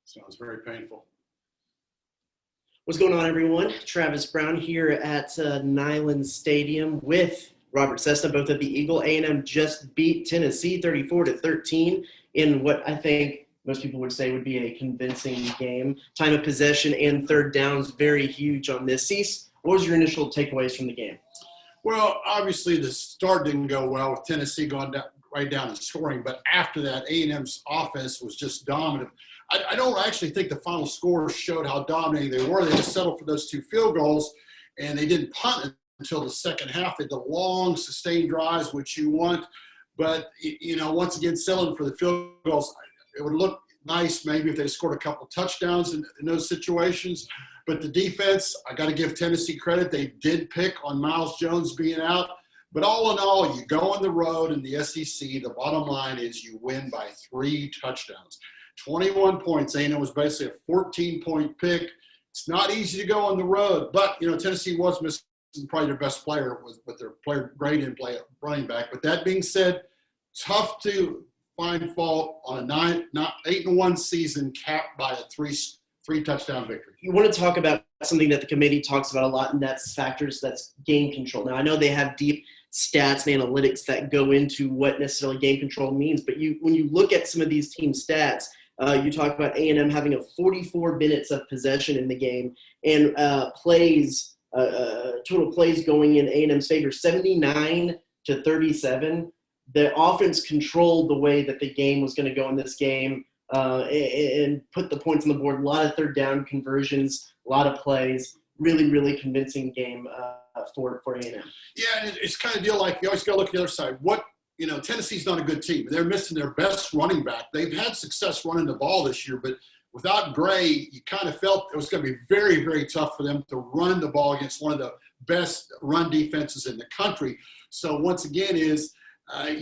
Sounds very painful. What's going on, everyone? Travis Brown here at Neyland Stadium with Robert Cessna. Both of the Eagle. A&M just beat Tennessee 34-13 in what I think most people would say would be a convincing game. Time of possession and third downs very huge on this. Cease, what was your initial takeaways from the game? Well, obviously the start didn't go well with Tennessee going right down and scoring, but after that, A&M's offense was just dominant. I don't actually think the final score showed how dominating they were. They just settled for those 2 field goals, and they didn't punt until the second half. They had the long, sustained drives, which you want. But, once again, settling for the field goals, it would look nice maybe if they scored a couple touchdowns in those situations. But the defense, I got to give Tennessee credit. They did pick on Miles Jones being out. But all in all, you go on the road in the SEC, the bottom line is you win by 3 touchdowns. 21 points. A&M was basically a 14-point pick. It's not easy to go on the road, but, Tennessee was missing probably their best player with their player grade in play running back. But that being said, tough to find fault on a 8-1 season capped by a three touchdown victory. You want to talk about something that the committee talks about a lot, and that's factors, that's game control. Now, I know they have deep stats and analytics that go into what necessarily game control means, but when you look at some of these team stats, you talk about A&M having a 44 minutes of possession in the game, and total plays going in A&M's favor, 79-37. The offense controlled the way that the game was going to go in this game and put the points on the board. A lot of third down conversions, a lot of plays. Really, really convincing game for A&M. Yeah, and it's kind of deal like you always got to look at the other side. Tennessee's not a good team. They're missing their best running back. They've had success running the ball this year, but without Gray, you kind of felt it was going to be very, very tough for them to run the ball against one of the best run defenses in the country. So once again you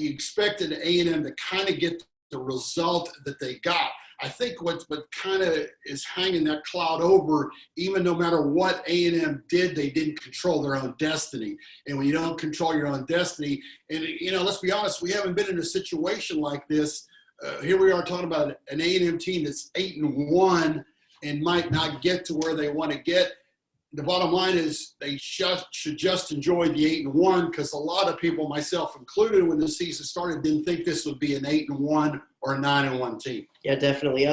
expected A&M to kind of get the result that they got. I think what kind of is hanging that cloud over, even no matter what A&M did, they didn't control their own destiny. And when you don't control your own destiny, and, let's be honest, we haven't been in a situation like this. Here we are talking about an A&M team that's 8-1 and might not get to where they want to get. The bottom line is they should just enjoy the 8-1, because a lot of people, myself included, when the season started, didn't think this would be an 8-1 or a 9-1 team. Yeah, definitely.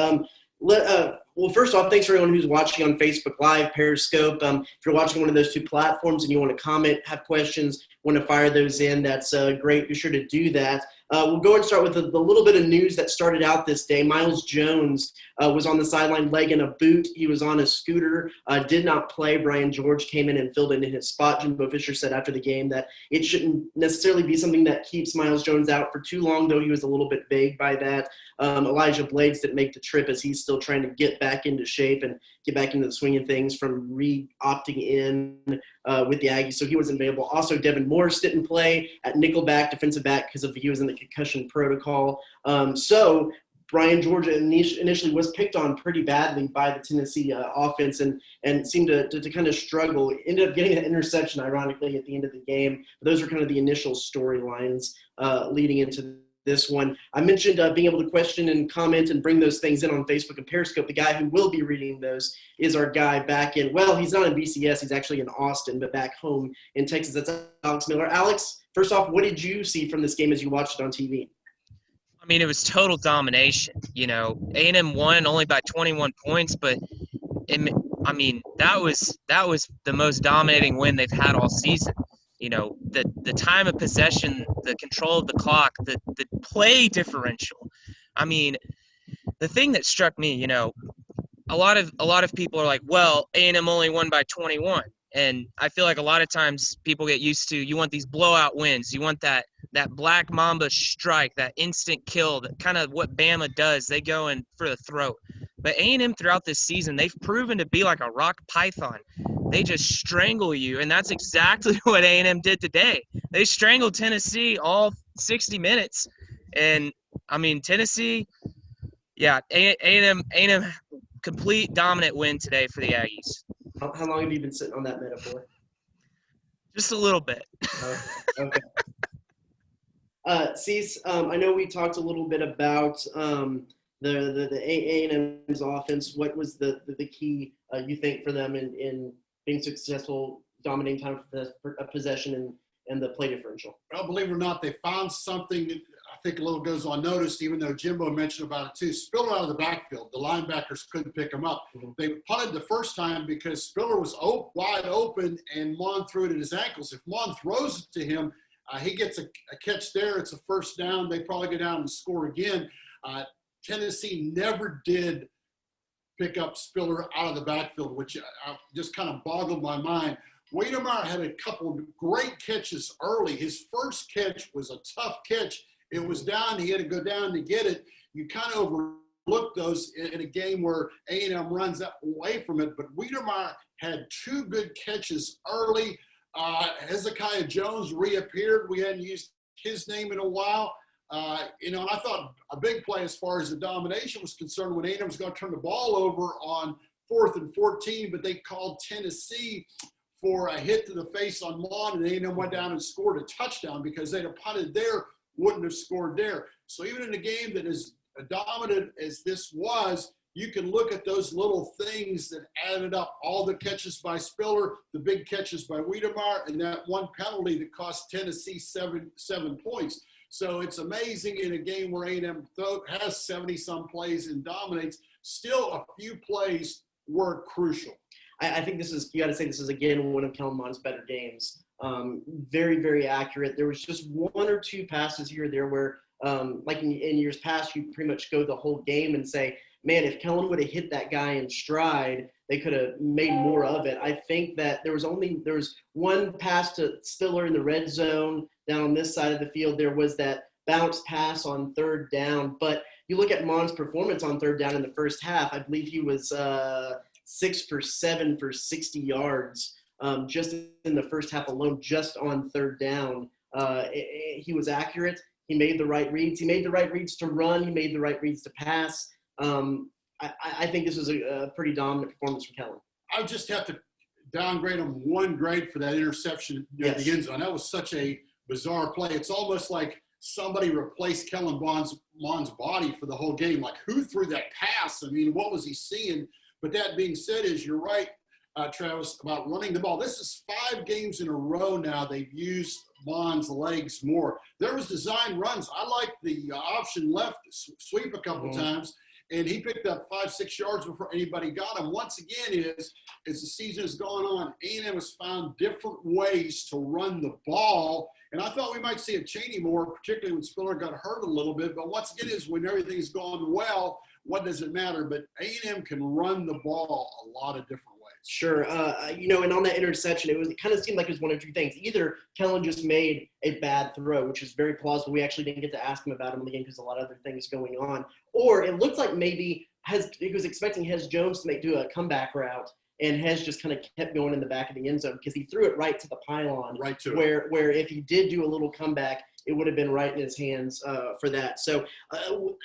Well, first off, thanks for everyone who's watching on Facebook Live, Periscope. If you're watching one of those 2 platforms and you want to comment, have questions, want to fire those in, that's great. Be sure to do that. We'll go and start with the little bit of news that started out this day. Miles Jones was on the sideline leg in a boot. He was on a scooter, did not play. Brian George came in and filled in his spot. Jimbo Fisher said after the game that it shouldn't necessarily be something that keeps Miles Jones out for too long, though he was a little bit vague by that. Elijah Blades didn't make the trip as he's still trying to get back into shape and get back into the swing of things from re-opting in with the Aggies, so he wasn't available. Also, Devin Morris didn't play at nickelback, defensive back, because he was in the concussion protocol. So Brian George initially was picked on pretty badly by the Tennessee offense and seemed to kind of struggle. Ended up getting an interception, ironically, at the end of the game. But those were kind of the initial storylines leading into this one. I mentioned being able to question and comment and bring those things in on Facebook and Periscope. The guy who will be reading those is our guy back in, well, he's not in BCS. He's actually in Austin, but back home in Texas. That's Alex Miller. Alex, first off, what did you see from this game as you watched it on TV? I mean, it was total domination. A&M won only by 21 points, but that was the most dominating win they've had all season. The time of possession, the control of the clock, the play differential. I mean, the thing that struck me, a lot of people are like, well, A&M only won by 21. And I feel like a lot of times people get used to, you want these blowout wins. You want that Black Mamba strike, that instant kill, that kind of what Bama does. They go in for the throat. But A&M throughout this season, they've proven to be like a rock python. They just strangle you, and that's exactly what A&M did today. They strangled Tennessee all 60 minutes. And, I mean, Tennessee, yeah, A&M complete dominant win today for the Aggies. How long have you been sitting on that metaphor? Just a little bit. Okay. Cease, I know we talked a little bit about the A&M's offense, what was the key you think for them in being successful, dominating time of possession and the play differential? Well, believe it or not, they found something that I think a little goes unnoticed, even though Jimbo mentioned about it too. Spiller out of the backfield. The linebackers couldn't pick him up. Mm-hmm. They punted the first time because Spiller was wide open and Mon threw it at his ankles. If Mon throws it to him, he gets a catch there. It's a first down. They probably go down and score again. Tennessee never did pick up Spiller out of the backfield, which just kind of boggled my mind. Wiedemeyer had a couple of great catches early. His first catch was a tough catch. It was down. He had to go down to get it. You kind of overlook those in a game where A&M runs away from it. But Wiedemeyer had two good catches early. Hezekiah Jones reappeared. We hadn't used his name in a while. And I thought a big play as far as the domination was concerned when A&M was going to turn the ball over on 4th and 14, but they called Tennessee for a hit to the face on Mon, and A&M went down and scored a touchdown because they'd have punted there, wouldn't have scored there. So even in a game that is dominant as this was, you can look at those little things that added up. All the catches by Spiller, the big catches by Wiedemeyer, and that one penalty that cost Tennessee seven points. So it's amazing in a game where A&M has 70-some plays and dominates, still a few plays were crucial. I think you got to say this is, again, one of Kellen Mond's better games. Very, very accurate. There was just one or two passes here or there where, like in years past, you pretty much go the whole game and say, man, if Kellen would have hit that guy in stride, they could have made more of it. I think that there was one pass to Spiller in the red zone down on this side of the field. There was that bounce pass on 3rd down. But you look at Mond's performance on 3rd down in the first half, I believe he was 6 for 7 for 60 yards just in the first half alone, just on 3rd down. He was accurate. He made the right reads. He made the right reads to run. He made the right reads to pass. I think this was a pretty dominant performance from Kellen. I would just have to downgrade him 1 grade for that interception near the end zone. That was such a bizarre play. It's almost like somebody replaced Kellen Mond's body for the whole game. Like, who threw that pass? I mean, what was he seeing? But that being said, you're right, Travis, about running the ball. This is 5 games in a row now they've used Mond's legs more. There was design runs. I liked the option left sweep a couple times, and he picked up 5-6 yards before anybody got him. Once again, as the season has gone on, A&M has found different ways to run the ball. And I thought we might see it Cheney more, particularly when Spiller got hurt a little bit. But once again, when everything's gone well, what does it matter? But A&M can run the ball a lot of different ways. Sure. And on that interception, it kind of seemed like it was one of 2 things. Either Kellen just made a bad throw, which is very plausible. We actually didn't get to ask him about him in the game because a lot of other things going on. Or it looked like maybe he was expecting Hez Jones to do a comeback route, and Hez just kind of kept going in the back of the end zone because he threw it right to the pylon. Right to it. Where if he did do a little comeback, it would have been right in his hands for that. So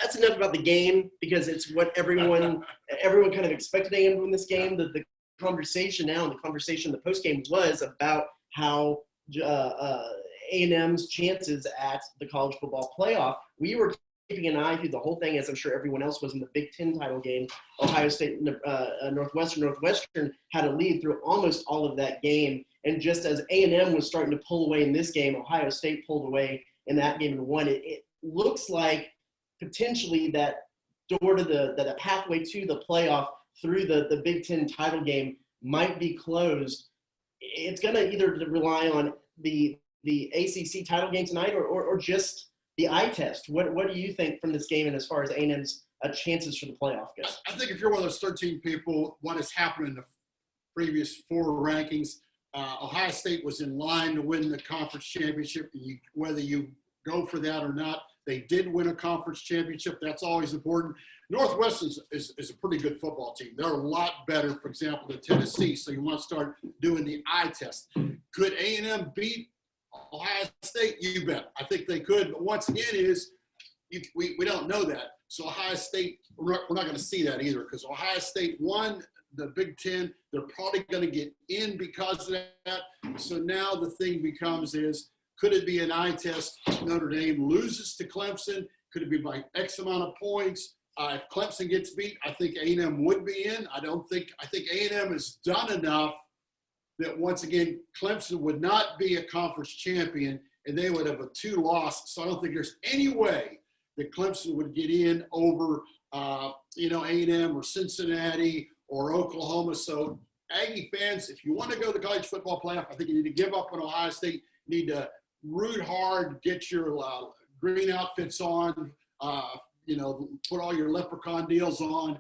that's enough about the game because it's what everyone kind of expected A&M to win this game. The conversation now and the conversation in the postgame was about how A&M's chances at the college football playoff. We were keeping an eye through the whole thing, as I'm sure everyone else was in the Big Ten title game. Ohio State, Northwestern had a lead through almost all of that game. And just as A&M was starting to pull away in this game, Ohio State pulled away in that game and won. It looks like potentially that door to the pathway to the playoff through the Big Ten title game might be closed. It's going to either rely on the ACC title game tonight or just the eye test. What do you think from this game and as far as A&M's chances for the playoff go? I think if you're one of those 13 people, what has happened in the previous 4 rankings, Ohio State was in line to win the conference championship. Whether you go for that or not, they did win a conference championship. That's always important. Northwestern is a pretty good football team. They're a lot better, for example, than Tennessee. So you want to start doing the eye test. Could A&M beat Ohio State? You bet. I think they could. But once again, we don't know that. So Ohio State, we're not going to see that either because Ohio State won the Big Ten. They're probably going to get in because of that. So now the thing becomes could it be an eye test? Notre Dame loses to Clemson. Could it be by X amount of points? If Clemson gets beat, I think A&M would be in. I think A&M has done enough that once again, Clemson would not be a conference champion and they would have a 2-loss. So I don't think there's any way that Clemson would get in over, A&M or Cincinnati or Oklahoma. So Aggie fans, if you want to go to the college football playoff, I think you need to give up on Ohio State. You need to root hard, get your green outfits on, put all your leprechaun deals on,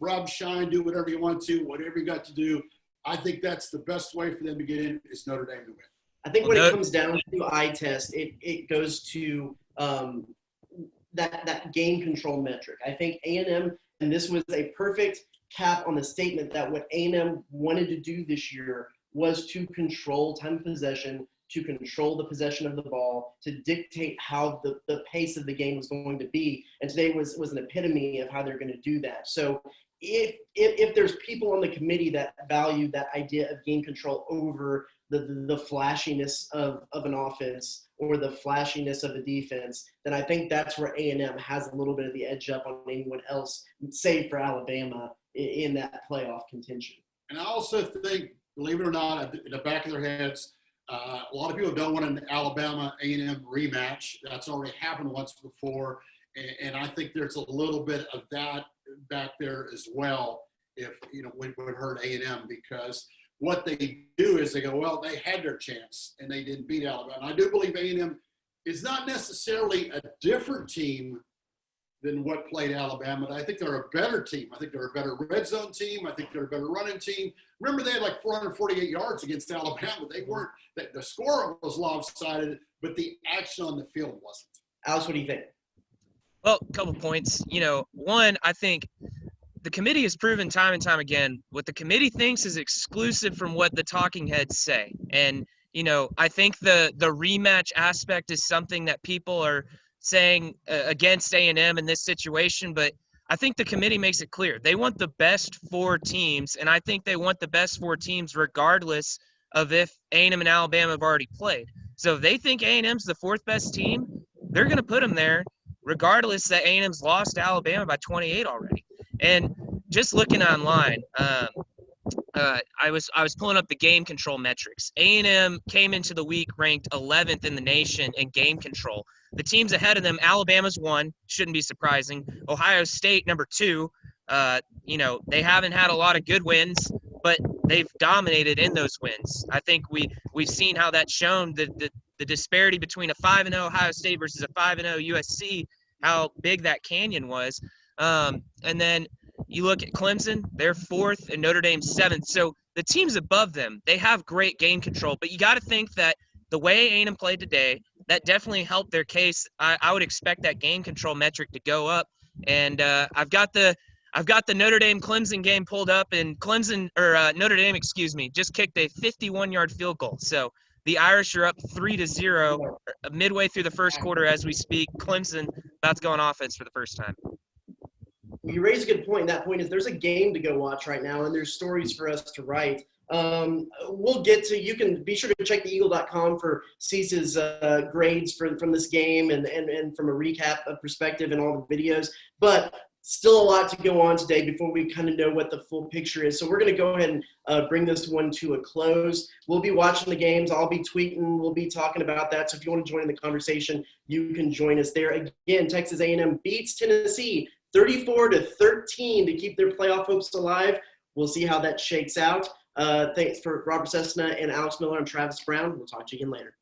rub, shine, do whatever you want to, whatever you got to do. I think that's the best way for them to get in is Notre Dame to win. I think when it comes down to eye test, it goes to that game control metric. I think A&M, and this was a perfect cap on the statement that what A&M wanted to do this year was to control time of possession, to control the possession of the ball, to dictate how the pace of the game was going to be. And today was an epitome of how they're going to do that. So if there's people on the committee that value that idea of game control over the flashiness of an offense or the flashiness of a defense, then I think that's where A&M has a little bit of the edge up on anyone else, save for Alabama, in that playoff contention. And I also think, believe it or not, in the back of their heads, a lot of people don't want an Alabama A&M rematch. That's already happened once before. And I think there's a little bit of that back there as well if, we would hurt A&M, because what they do is they go, well, they had their chance and they didn't beat Alabama. And I do believe A&M is not necessarily a different team than what played Alabama. I think they're a better team. I think they're a better red zone team. I think they're a better running team. Remember, they had like 448 yards against Alabama. They weren't – the score was lopsided, but the action on the field wasn't. Alex, what do you think? Well, a couple points. One, I think the committee has proven time and time again what the committee thinks is exclusive from what the talking heads say. And, I think the rematch aspect is something that people are saying against A&M in this situation, but I think the committee makes it clear. They want the best 4 teams, and I think they want the best 4 teams regardless of if A&M and Alabama have already played. So if they think A&M's the 4th best team, they're going to put them there regardless that A&M's lost to Alabama by 28 already. And just looking online, I was pulling up the game control metrics. A&M came into the week ranked 11th in the nation in game control. The teams ahead of them, Alabama's 1, shouldn't be surprising. Ohio State, number 2. They haven't had a lot of good wins, but they've dominated in those wins. I think we've seen how that's shown the disparity between a 5-0 Ohio State versus a 5-0 USC, how big that canyon was. And then you look at Clemson, they're 4th, and Notre Dame 7th. So the teams above them, they have great game control. But you got to think that the way A&M played today, that definitely helped their case. I would expect that game control metric to go up. And I've got the Notre Dame Clemson game pulled up, and Notre Dame, just kicked a 51-yard field goal. So the Irish are up 3-0 midway through the first quarter as we speak. Clemson about to go on offense for the first time. You raise a good point. That point is there's a game to go watch right now, and there's stories for us to write. We'll get to – you can be sure to check theeagle.com for Cease's grades from this game and from a recap perspective and all the videos. But still a lot to go on today before we kind of know what the full picture is. So we're going to go ahead and bring this one to a close. We'll be watching the games. I'll be tweeting. We'll be talking about that. So if you want to join in the conversation, you can join us there. Again, Texas A&M beats Tennessee 34-13 to keep their playoff hopes alive. We'll see how that shakes out. Thanks for Robert Cessna and Alex Miller and Travis Brown. We'll talk to you again later.